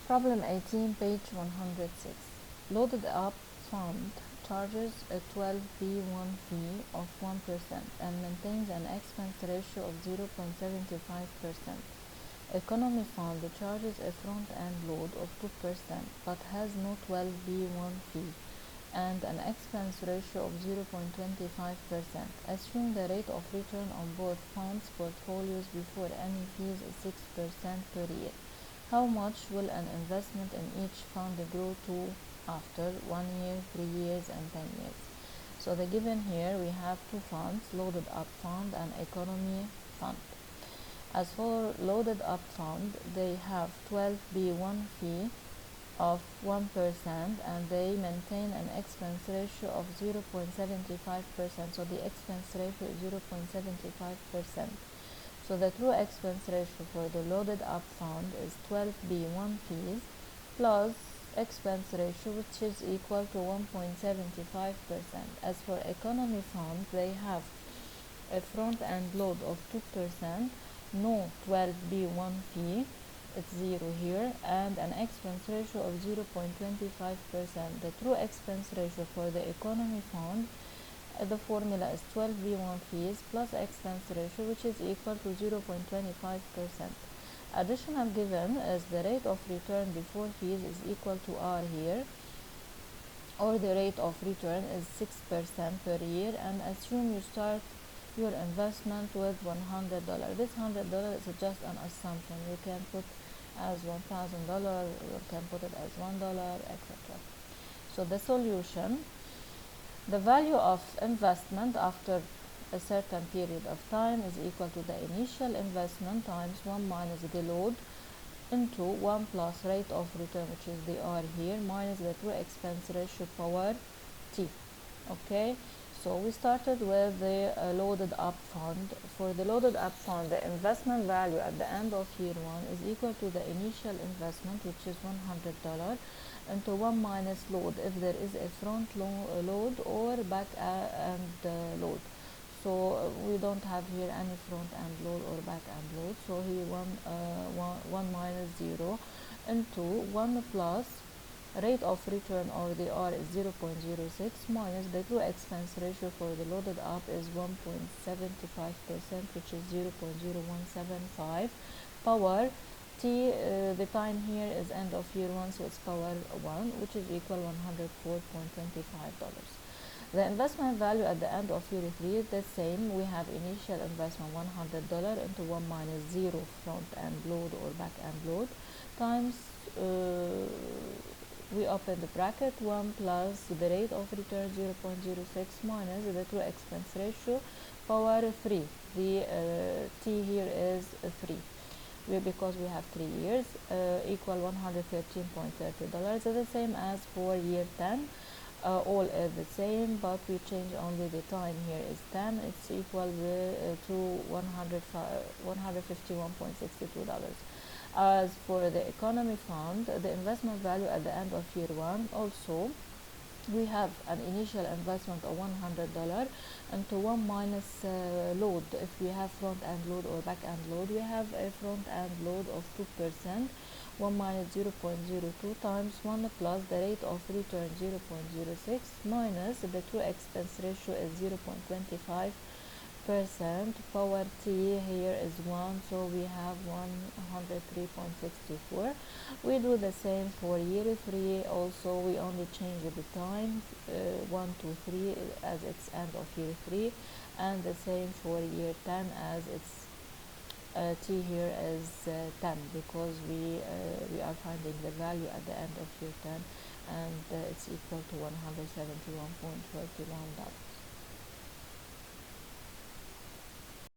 Problem 18, page 106. Loaded up fund charges a 12B1 fee of 1% and maintains an expense ratio of 0.75%. Economy fund charges a front-end load of 2% but has no 12B1 fee and an expense ratio of 0.25%. Assume the rate of return on both funds portfolios before any fees is 6% per year. How much will an investment in each fund grow to after 1 year, 3 years, and 10 years? So the given here we have two funds, loaded up fund and economy fund. As for loaded up fund, they have 12B1 fee of 1% and they maintain an expense ratio of 0.75%. So the expense ratio is 0.75%. So the true expense ratio for the loaded up fund is 12B1 fees plus expense ratio, which is equal to 1.75%. As for economy fund, they have a front end load of 2%, no 12B1 fee, it's 0 here, and an expense ratio of 0.25%. The true expense ratio for the economy fund, the formula is 12B1 fees plus expense ratio, which is equal to 0.25%. Additional given is the rate of return before fees is equal to R here, or the rate of return is 6% per year, and assume you start your investment with $100. This $100 is just an assumption. You can put as $1,000, you can put it as $1, etc. So the solution, the value of investment after a certain period of time is equal to the initial investment times 1 minus the load into 1 plus rate of return, which is the R here, minus the true expense ratio power T. Okay, so we started with the loaded up fund. For the loaded up fund, the investment value at the end of year 1 is equal to the initial investment, which is $100, into 1 minus load if there is a front load or back end load. So we don't have here any front end load or back end load, so here 1 minus 0 into 1 plus rate of return, or the R is 0.06, minus the true expense ratio for the loaded up is 1.75%, which is 0.0175, power T, the time here is end of year 1, so it's power 1, which is equal $104.25. The investment value at the end of year 3 is the same. We have initial investment $100 into 1 minus 0 front end load or back end load times we open the bracket 1 plus the rate of return 0.06 minus the true expense ratio power 3. The T here is 3 because we have 3 years, equal $113.30. Is the same as for year 10. All is the same, but we change only the time. Here is 10, it's equal to $151.62. As for the economy fund, the investment value at the end of year 1, also we have an initial investment of $100 into 1 minus load. If we have front end load or back end load, we have a front end load of 2%, 1 minus 0.02 times 1 plus the rate of return 0.06 minus the true expense ratio is 0.25%, power T here is 1, so we have 103.64. We do the same for year 3 also. We only change the time 1 to 3 as it's end of year 3, and the same for year 10 as it's T here is 10 because we are finding the value at the end of year 10, and it's equal to $171.41.